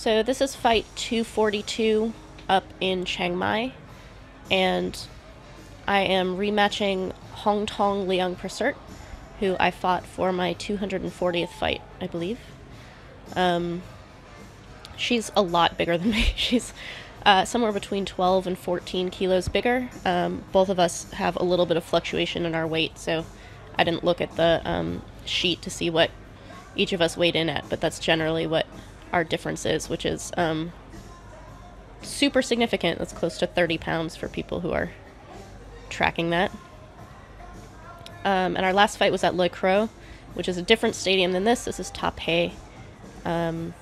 So this is fight 242 up in Chiang Mai, and I am rematching Hongthong Liangprasert, who I fought for my 240th fight, I believe. She's a lot bigger than me. She's somewhere between 12 and 14 kilos bigger. Both of us have a little bit of fluctuation in our weight, so I didn't look at the sheet to see what each of us weighed in at, but that's generally what our difference is, which is super significant. That's close to 30 pounds for people who are tracking that. And our last fight was at Le Creux, which is a different stadium than this. This is Ta Pei. And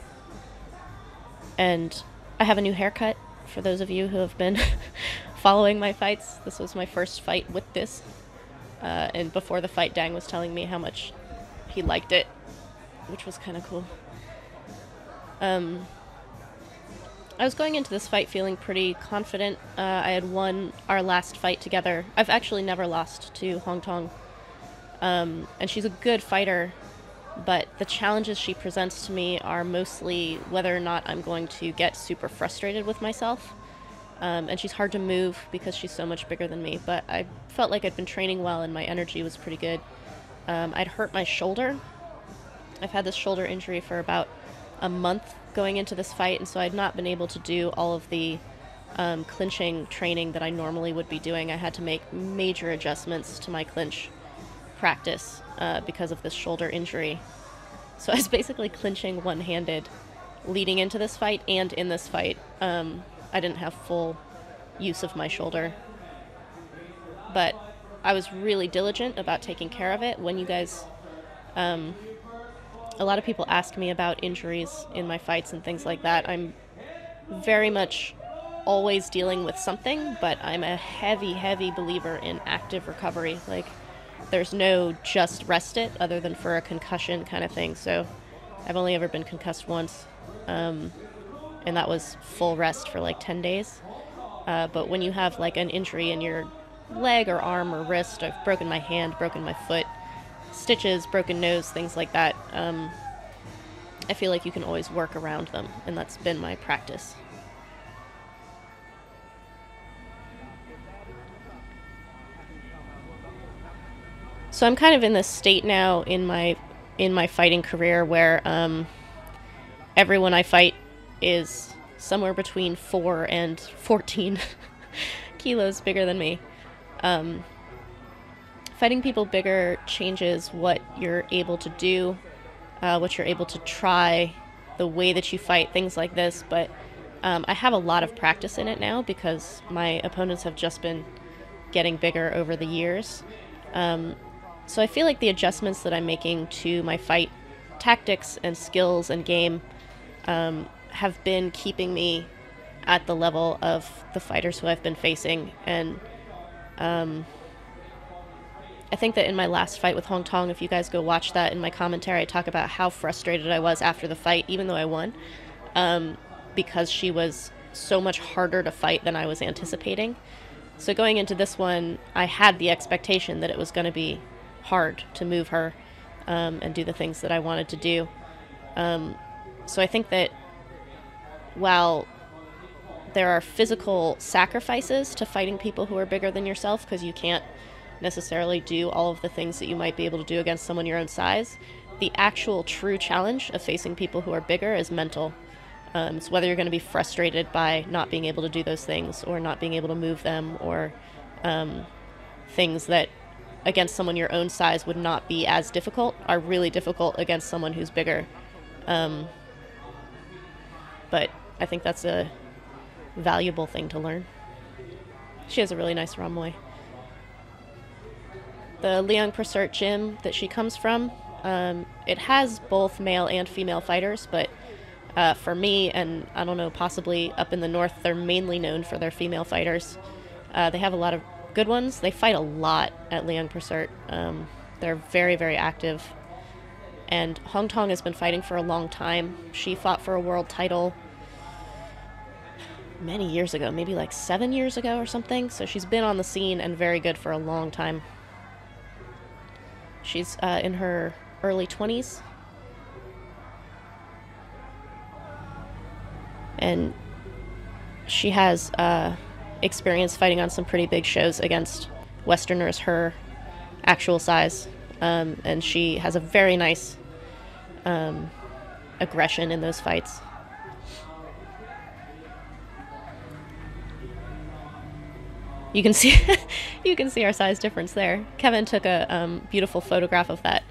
I have a new haircut, for those of you who have been following my fights. This was my first fight with this. And before the fight, Dang was telling me how much he liked it, which was kind of cool. I was going into this fight feeling pretty confident. I had won our last fight together. I've actually never lost to Hongthong. And she's a good fighter, but the challenges she presents to me are mostly whether or not I'm going to get super frustrated with myself. And she's hard to move because she's so much bigger than me, but I felt like I'd been training well and my energy was pretty good. I'd hurt my shoulder. I've had this shoulder injury for about a month going into this fight, and so I'd not been able to do all of the clinching training that I normally would be doing. I had to make major adjustments to my clinch practice because of this shoulder injury. So I was basically clinching one-handed leading into this fight and in this fight. I didn't have full use of my shoulder, but I was really diligent about taking care of it. When you guys a lot of people ask me about injuries in my fights and things like that. I'm very much always dealing with something, but I'm a heavy believer in active recovery. Like, there's no just rest it other than for a concussion kind of thing. So I've only ever been concussed once, and that was full rest for like 10 days. But when you have like an injury in your leg or arm or wrist, I've broken my hand, broken my foot, stitches, broken nose, things like that, I feel like you can always work around them, and that's been my practice. So I'm kind of in this state now in my fighting career where everyone I fight is somewhere between 4 and 14 kilos bigger than me. Fighting people bigger changes what you're able to do, what you're able to try, the way that you fight, things like this. But I have a lot of practice in it now because my opponents have just been getting bigger over the years. So I feel like the adjustments that I'm making to my fight tactics and skills and game have been keeping me at the level of the fighters who I've been facing. And I think that in my last fight with Hongthong, if you guys go watch that in my commentary, I talk about how frustrated I was after the fight, even though I won, because she was so much harder to fight than I was anticipating. So going into this one, I had the expectation that it was going to be hard to move her and do the things that I wanted to do. So I think that while there are physical sacrifices to fighting people who are bigger than yourself, because you can't necessarily do all of the things that you might be able to do against someone your own size, the actual true challenge of facing people who are bigger is mental. It's whether you're going to be frustrated by not being able to do those things or not being able to move them, or things that against someone your own size would not be as difficult are really difficult against someone who's bigger. But I think that's a valuable thing to learn. She has a really nice Ramway. The Liangprasert gym that she comes from, it has both male and female fighters, but for me, and I don't know, possibly up in the north, they're mainly known for their female fighters. They have a lot of good ones. They fight a lot at Liangprasert. They're very active. And Hongthong has been fighting for a long time. She fought for a world title many years ago, maybe like 7 years ago or something. So she's been on the scene and very good for a long time. She's in her early 20s. and she has experience fighting on some pretty big shows against Westerners her actual size, and she has a very nice aggression in those fights. You can see you can see our size difference there. Kevin took a beautiful photograph of that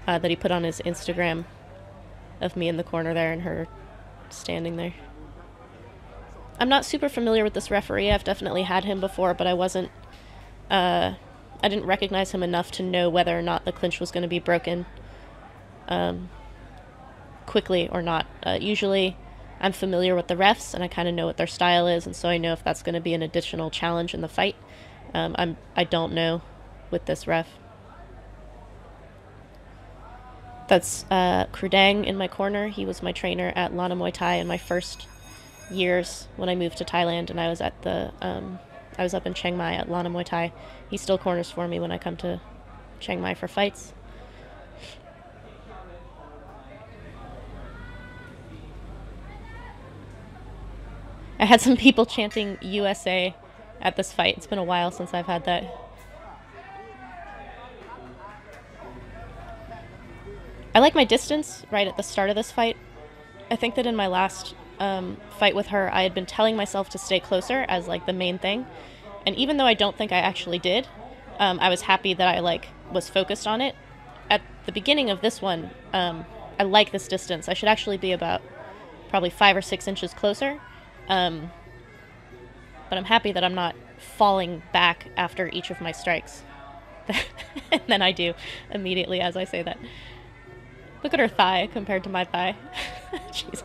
that he put on his Instagram of me in the corner there and her standing there. I'm not super familiar with this referee. I've definitely had him before, but I didn't recognize him enough to know whether or not the clinch was going to be broken quickly or not. Usually I'm familiar with the refs and I kind of know what their style is, and so I know if that's going to be an additional challenge in the fight. I don't know with this ref. That's Krudang in my corner. He was my trainer at Lana Muay Thai in my first years when I moved to Thailand, and I was at the I was up in Chiang Mai at Lana Muay Thai. He still corners for me when I come to Chiang Mai for fights. I had some people chanting USA at this fight. It's been a while since I've had that. I like my distance right at the start of this fight. I think that in my last fight with her, I had been telling myself to stay closer as like the main thing. And even though I don't think I actually did, I was happy that I was focused on it. At the beginning of this one, I like this distance. I should actually be about probably 5 or 6 inches closer. But I'm happy that I'm not falling back after each of my strikes. And then I do immediately as I say that. Look at her thigh compared to my thigh. Jesus.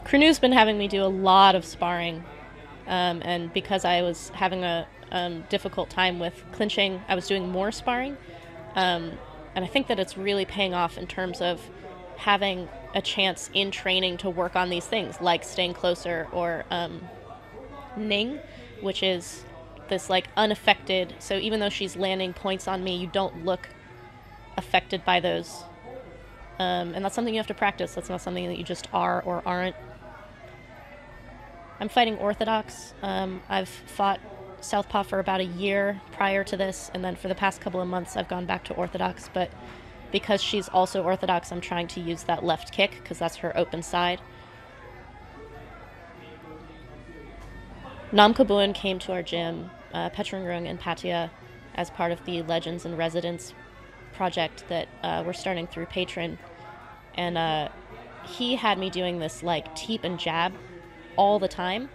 Krenu's been having me do a lot of sparring, and because I was having a difficult time with clinching, I was doing more sparring, and I think that it's really paying off in terms of having a chance in training to work on these things, like staying closer, or Ning, which is this unaffected, so even though she's landing points on me, you don't look affected by those, and that's something you have to practice. That's not something that you just are or aren't. I'm fighting orthodox. I've fought southpaw for about a year prior to this, and then for the past couple of months I've gone back to orthodox, but because she's also orthodox, I'm trying to use that left kick because that's her open side. Nam Kabuan came to our gym, Petrangrung and Pattaya, as part of the Legends and Residents project that we're starting through Patreon. And he had me doing this teep and jab all the time,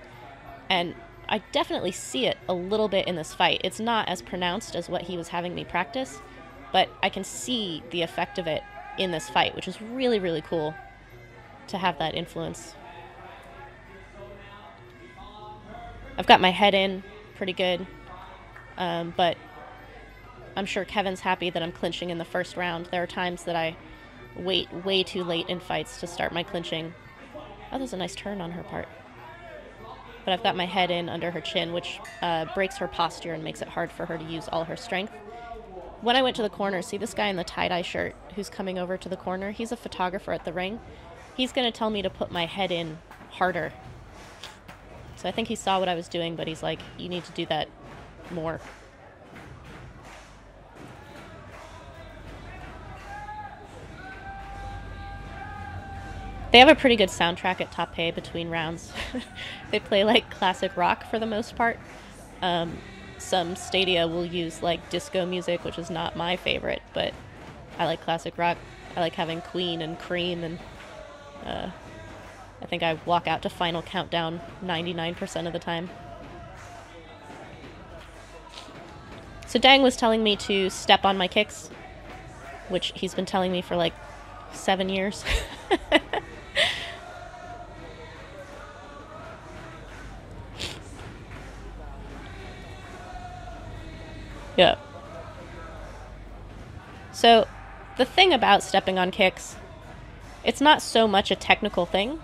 and I definitely see it a little bit in this fight. It's not as pronounced as what he was having me practice, but I can see the effect of it in this fight, which is really, really cool to have that influence. I've got my head in pretty good, but I'm sure Kevin's happy that I'm clinching in the first round. There are times that I wait way too late in fights to start my clinching. Oh, there's a nice turn on her part. But I've got my head in under her chin, which breaks her posture and makes it hard for her to use all her strength. When I went to the corner, see this guy in the tie-dye shirt who's coming over to the corner? He's a photographer at the ring. He's going to tell me to put my head in harder. So I think he saw what I was doing, but he's like, you need to do that more. They have a pretty good soundtrack at Taipei between rounds. They play classic rock for the most part. Some stadia will use disco music, which is not my favorite, but I like classic rock. I like having Queen and Cream, and I think I walk out to Final Countdown 99% of the time. So Dang was telling me to step on my kicks, which he's been telling me for 7 years. Yeah. So the thing about stepping on kicks, it's not so much a technical thing.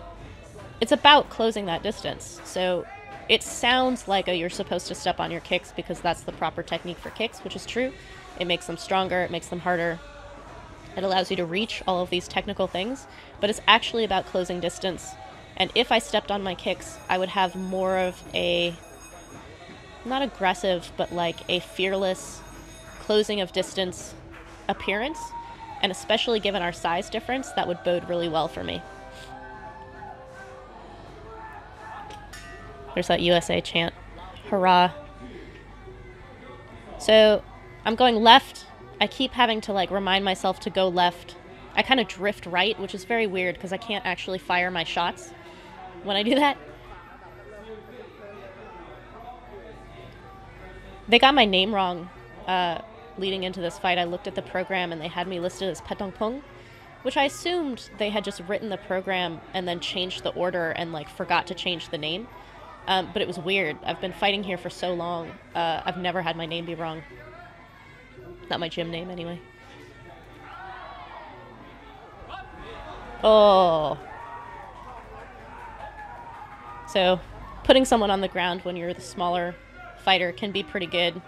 It's about closing that distance. So it sounds like you're supposed to step on your kicks because that's the proper technique for kicks, which is true. It makes them stronger, it makes them harder. It allows you to reach all of these technical things, but it's actually about closing distance. And if I stepped on my kicks, I would have more of a, not aggressive, but like a fearless closing of distance appearance. And especially given our size difference, that would bode really well for me. There's that USA chant. Hurrah. So I'm going left. I keep having to like remind myself to go left. I kind of drift right, which is very weird because I can't actually fire my shots when I do that. They got my name wrong leading into this fight. I looked at the program and they had me listed as Patongpung, which I assumed they had just written the program and then changed the order and like forgot to change the name. But it was weird. I've been fighting here for so long. I've never had my name be wrong. Not my gym name, anyway. Oh. So, putting someone on the ground when you're the smaller fighter can be pretty good.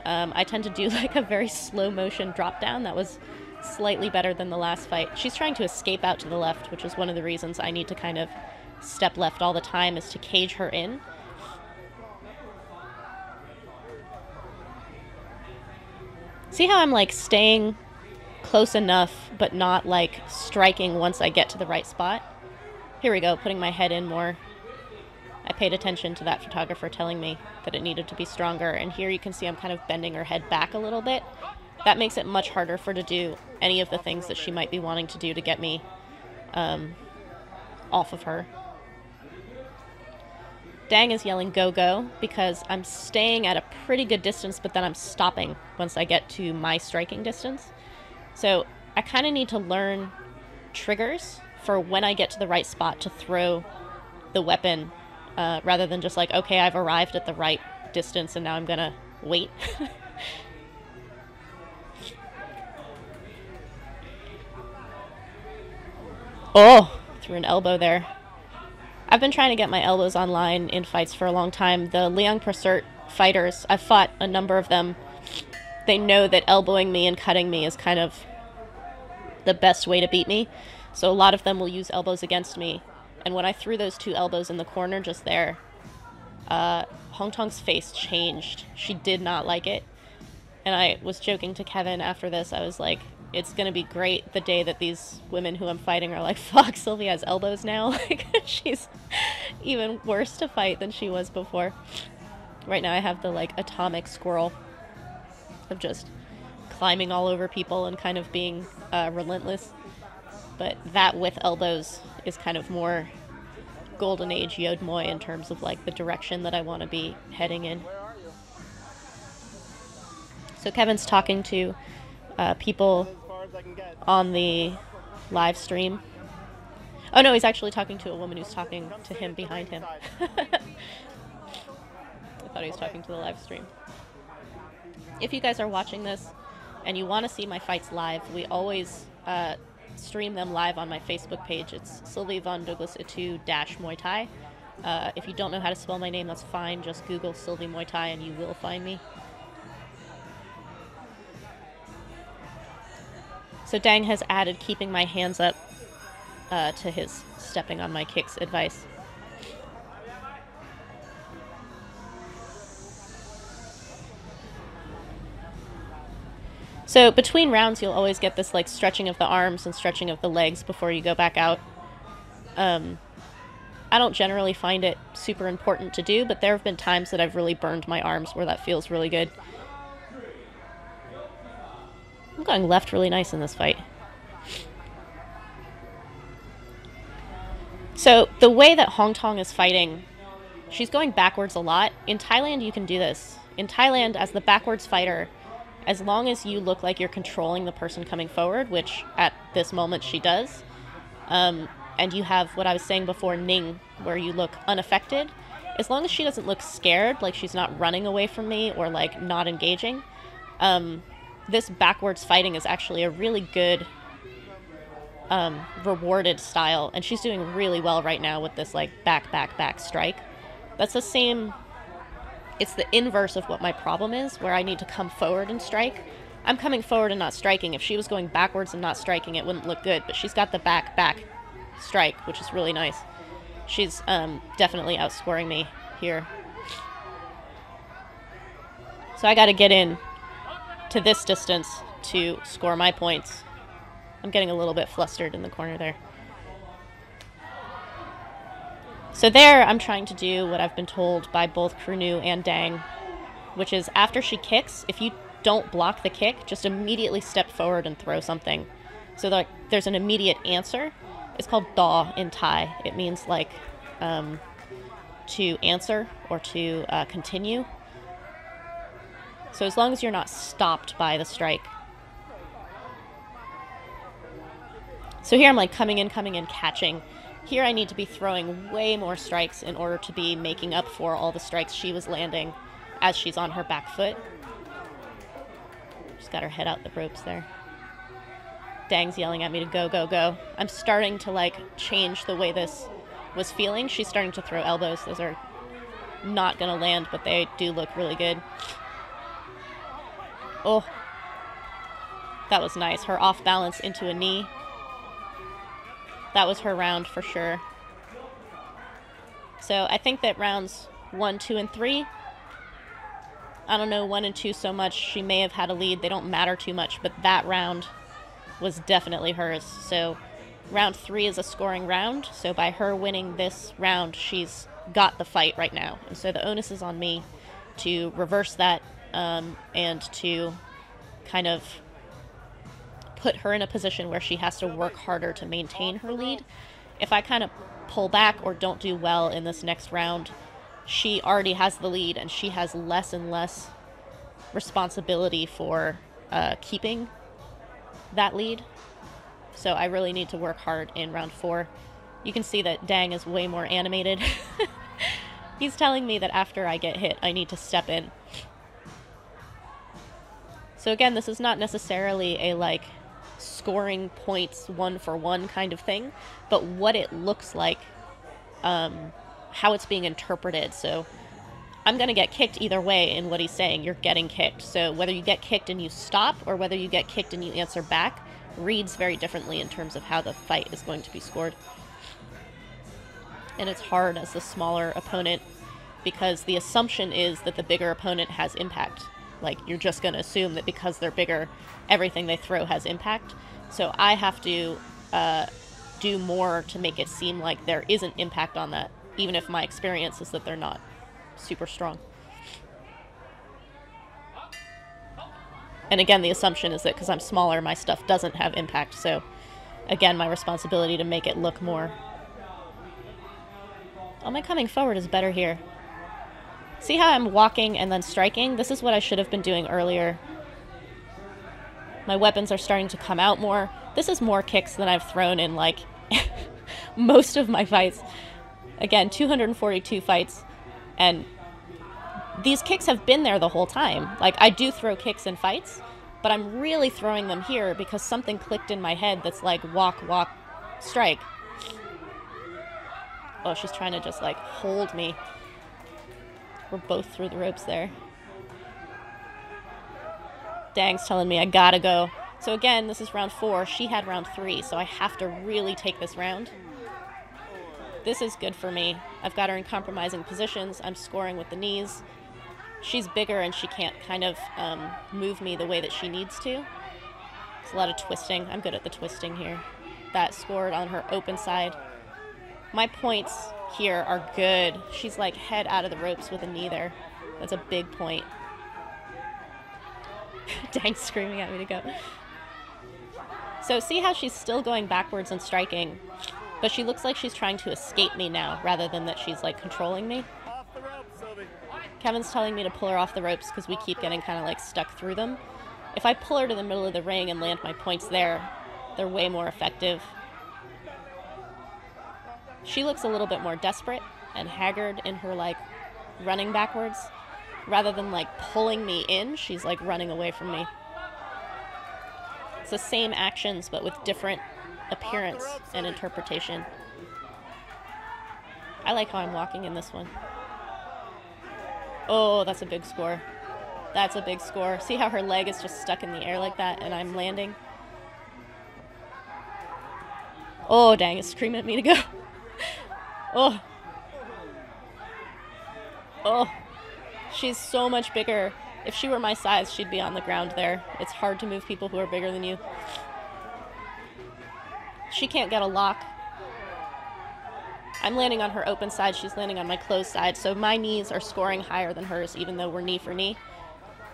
I tend to do like a very slow motion drop down. That was slightly better than the last fight. She's trying to escape out to the left, which is one of the reasons I need to kind of step left all the time, is to cage her in. See how I'm like staying close enough but not like striking once I get to the right spot? Here we go, putting my head in more. I paid attention to that photographer telling me that it needed to be stronger, and here you can see I'm kind of bending her head back a little bit. That makes it much harder for her to do any of the things that she might be wanting to do to get me off of her. Dang is yelling go go because I'm staying at a pretty good distance, but then I'm stopping once I get to my striking distance. So I kind of need to learn triggers for when I get to the right spot to throw the weapon, rather than just like, okay, I've arrived at the right distance and now I'm gonna wait. Oh, threw an elbow there. I've been trying to get my elbows online in fights for a long time. The Liangprasert fighters, I've fought a number of them. They know that elbowing me and cutting me is kind of the best way to beat me. So a lot of them will use elbows against me. And when I threw those two elbows in the corner just there, Hongthong's face changed. She did not like it. And I was joking to Kevin after this. I was like, it's going to be great the day that these women who I'm fighting are like, fuck, Sylvie has elbows now. Like, she's even worse to fight than she was before. Right now I have the, like, atomic squirrel of just climbing all over people and kind of being relentless. But that with elbows is kind of more golden age Yod Moy in terms of, like, the direction that I want to be heading in. So Kevin's talking to people on the live stream. Oh no, he's actually talking to a woman who's talking to him behind him. I thought he was talking to the live stream. If you guys are watching this and you want to see my fights live, we always stream them live on my Facebook page. It's Sylvie von Duuglas-Ittu Muay Thai. If you don't know how to spell my name, that's fine. Just Google Sylvie Muay Thai and you will find me. So Dang has added keeping my hands up to his stepping on my kicks advice. So between rounds you'll always get this like stretching of the arms and stretching of the legs before you go back out. I don't generally find it super important to do, but there have been times that I've really burned my arms where that feels really good. I'm going left really nice in this fight. So the way that Hongthong is fighting, she's going backwards a lot. In Thailand, you can do this. In Thailand, as the backwards fighter, as long as you look like you're controlling the person coming forward, which at this moment she does, and you have what I was saying before, Ning, where you look unaffected, as long as she doesn't look scared, like she's not running away from me or like not engaging, this backwards fighting is actually a really good rewarded style, and she's doing really well right now with this like back strike. That's the same, it's the inverse of what my problem is, where I need to come forward and strike. I'm coming forward and not striking. If she was going backwards and not striking, it wouldn't look good. But she's got the back strike, which is really nice. She's definitely outscoring me here. So I got to get in to this distance to score my points. I'm getting a little bit flustered in the corner there. So there, I'm trying to do what I've been told by both Krunu and Dang, which is after she kicks, if you don't block the kick, just immediately step forward and throw something. So that there's an immediate answer. It's called daw in Thai. It means like to answer or to continue. So as long as you're not stopped by the strike. So here I'm like coming in, catching. Here I need to be throwing way more strikes in order to be making up for all the strikes she was landing as she's on her back foot. She's got her head out the ropes there. Dang's yelling at me to go, go, go. I'm starting to like change the way this was feeling. She's starting to throw elbows. Those are not gonna land, but they do look really good. Oh, that was nice. Her off balance into a knee. That was her round for sure. So I think that rounds 1, 2, and 3, I don't know, 1 and 2 so much. She may have had a lead. They don't matter too much, but that round was definitely hers. So round 3 is a scoring round. So by her winning this round, she's got the fight right now. And so the onus is on me to reverse that and to kind of put her in a position where she has to work harder to maintain her lead. If I kind of pull back or don't do well in this next round, she already has the lead and she has less and less responsibility for keeping that lead. So I really need to work hard in round 4. You can see that Dang is way more animated. He's telling me that after I get hit, I need to step in. So again, this is not necessarily a like scoring points 1-for-1 kind of thing, but what it looks like, how it's being interpreted. So I'm going to get kicked either way in what he's saying. You're getting kicked. So whether you get kicked and you stop or whether you get kicked and you answer back reads very differently in terms of how the fight is going to be scored. And it's hard as the smaller opponent because the assumption is that the bigger opponent has impact. Like, you're just going to assume that because they're bigger, everything they throw has impact. So I have to do more to make it seem like there isn't impact on that, even if my experience is that they're not super strong. And again, the assumption is that because I'm smaller, my stuff doesn't have impact. So again, my responsibility to make it look more. Oh, my coming forward is better here. See how I'm walking and then striking? This is what I should have been doing earlier. My weapons are starting to come out more. This is more kicks than I've thrown in, like, most of my fights. Again, 242 fights. And these kicks have been there the whole time. Like, I do throw kicks in fights, but I'm really throwing them here because something clicked in my head that's like, walk, walk, strike. Oh, she's trying to just, like, hold me. We're both through the ropes there. Dang's telling me I gotta go. So again, this is round 4. She had round 3, so I have to really take this round. This is good for me. I've got her in compromising positions. I'm scoring with the knees. She's bigger and she can't kind of move me the way that she needs to. It's a lot of twisting. I'm good at the twisting here. That scored on her open side. My points here are good. She's like head out of the ropes with a knee there. That's a big point. Dang's screaming at me to go. So see how she's still going backwards and striking, but she looks like she's trying to escape me now rather than that she's like controlling me. Off the ropes, Sylvie. Kevin's telling me to pull her off the ropes because we keep getting kind of like stuck through them. If I pull her to the middle of the ring and land my points there, they're way more effective. She looks a little bit more desperate and haggard in her like running backwards. Rather than like pulling me in, she's like running away from me. It's the same actions but with different appearance and interpretation. I like how I'm walking in this one. Oh, that's a big score. That's a big score. See how her leg is just stuck in the air like that and I'm landing? Oh, dang, it's screaming at me to go. Oh. Oh. She's so much bigger. If she were my size, she'd be on the ground there. It's hard to move people who are bigger than you. She can't get a lock. I'm landing on her open side. She's landing on my closed side. So my knees are scoring higher than hers, even though we're knee for knee.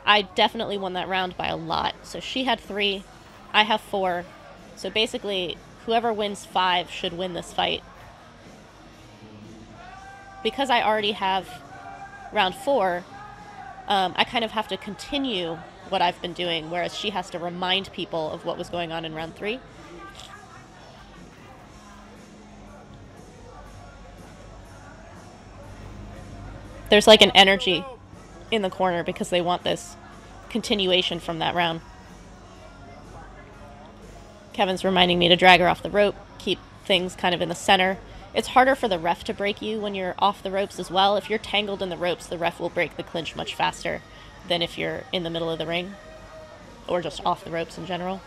I definitely won that round by a lot. So she had 3. I have 4. So basically, whoever wins 5 should win this fight. Because I already have round 4, I kind of have to continue what I've been doing, whereas she has to remind people of what was going on in round 3. There's like an energy in the corner because they want this continuation from that round. Kevin's reminding me to drag her off the rope, keep things kind of in the center. It's harder for the ref to break you when you're off the ropes as well. If you're tangled in the ropes, the ref will break the clinch much faster than if you're in the middle of the ring or just off the ropes in general.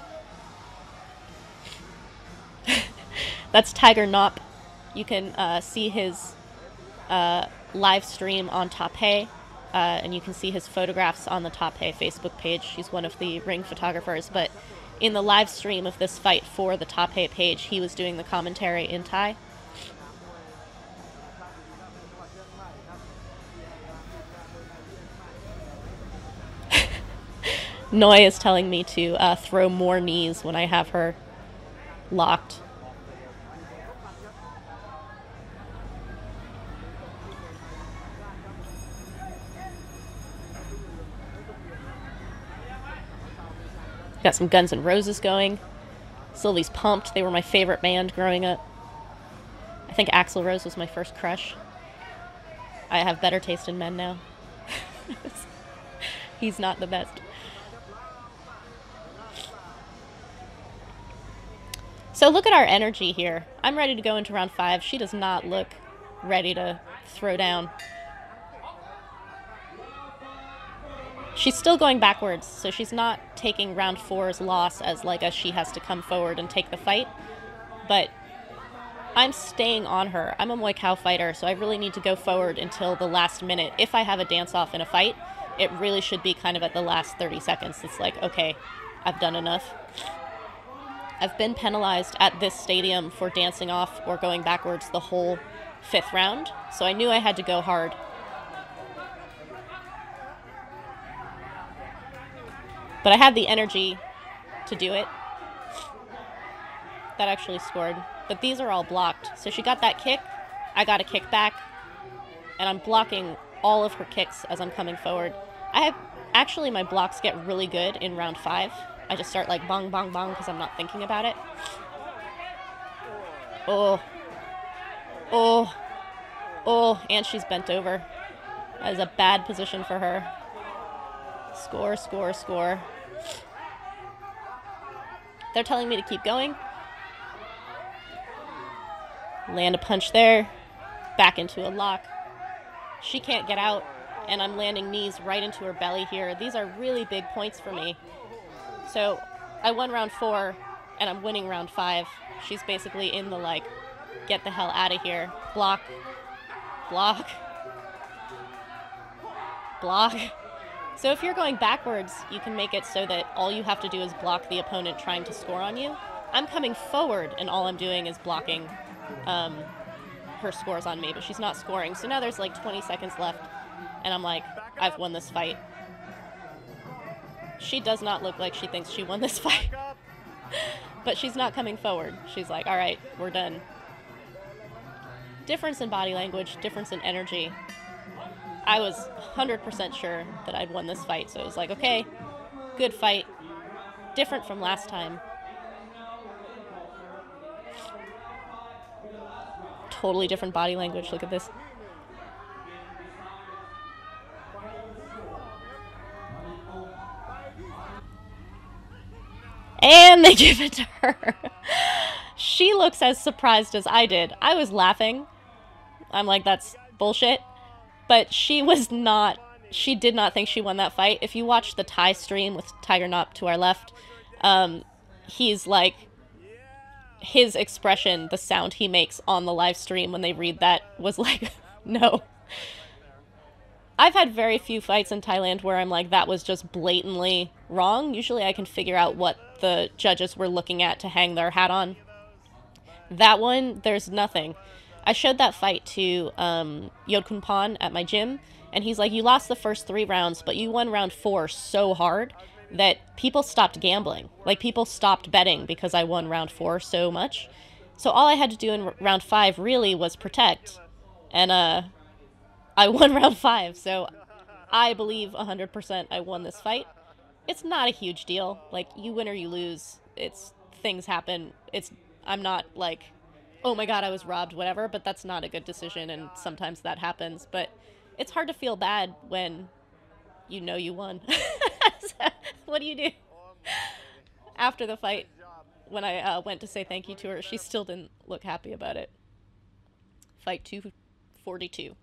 That's Tiger Knop. You can see his live stream on Taipei, and you can see his photographs on the Taipei Facebook page. He's one of the ring photographers, but in the live stream of this fight for the Taipei page, he was doing the commentary in Thai. Noi is telling me to throw more knees when I have her locked. Got some Guns N' Roses going. Sylvie's pumped. They were my favorite band growing up. I think Axl Rose was my first crush. I have better taste in men now. He's not the best. So look at our energy here. I'm ready to go into round 5. She does not look ready to throw down. She's still going backwards, so she's not taking round 4's loss as like a she has to come forward and take the fight. But I'm staying on her. I'm a Muay Thai fighter, so I really need to go forward until the last minute. If I have a dance-off in a fight, it really should be kind of at the last 30 seconds. It's like, okay, I've done enough. I've been penalized at this stadium for dancing off or going backwards the whole 5th round, so I knew I had to go hard. But I had the energy to do it. That actually scored. But these are all blocked. So she got that kick, I got a kick back, and I'm blocking all of her kicks as I'm coming forward. Actually, my blocks get really good in round 5. I just start like bong, bong, bong because I'm not thinking about it. Oh. Oh. Oh, and she's bent over. That is a bad position for her. Score, score, score. They're telling me to keep going. Land a punch there. Back into a lock. She can't get out, and I'm landing knees right into her belly here. These are really big points for me. So I won round 4, and I'm winning round 5. She's basically in the, like, get the hell out of here. Block. Block. Block. So if you're going backwards, you can make it so that all you have to do is block the opponent trying to score on you. I'm coming forward, and all I'm doing is blocking her scores on me, but she's not scoring. So now there's like 20 seconds left, and I'm like, I've won this fight. She does not look like she thinks she won this fight. But she's not coming forward. She's like, all right, we're done. Difference in body language, difference in energy. I was 100% sure that I'd won this fight, so it was like, okay, good fight. Different from last time. Totally different body language. Look at this. And they give it to her. She looks as surprised as I did. I was laughing. I'm like, that's bullshit. But she was not. she did not think she won that fight. If you watch the Thai stream with Tiger Knop to our left, he's like, his expression, the sound he makes on the live stream when they read that was like, no. I've had very few fights in Thailand where I'm like, that was just blatantly wrong. Usually I can figure out what the judges were looking at to hang their hat on. That one, there's nothing. I showed that fight to Yod Pan at my gym, and he's like, you lost the first 3 rounds, but you won round 4 so hard that people stopped gambling. Like, people stopped betting because I won round 4 so much. So all I had to do in round 5 really was protect. And I won round 5, so I believe 100% I won this fight. It's not a huge deal. Like, you win or you lose. Things happen. I'm not like, oh my god, I was robbed, whatever, but that's not a good decision, and sometimes that happens. But it's hard to feel bad when you know you won. So, what do you do? After the fight, when I went to say thank you to her, she still didn't look happy about it. Fight 242.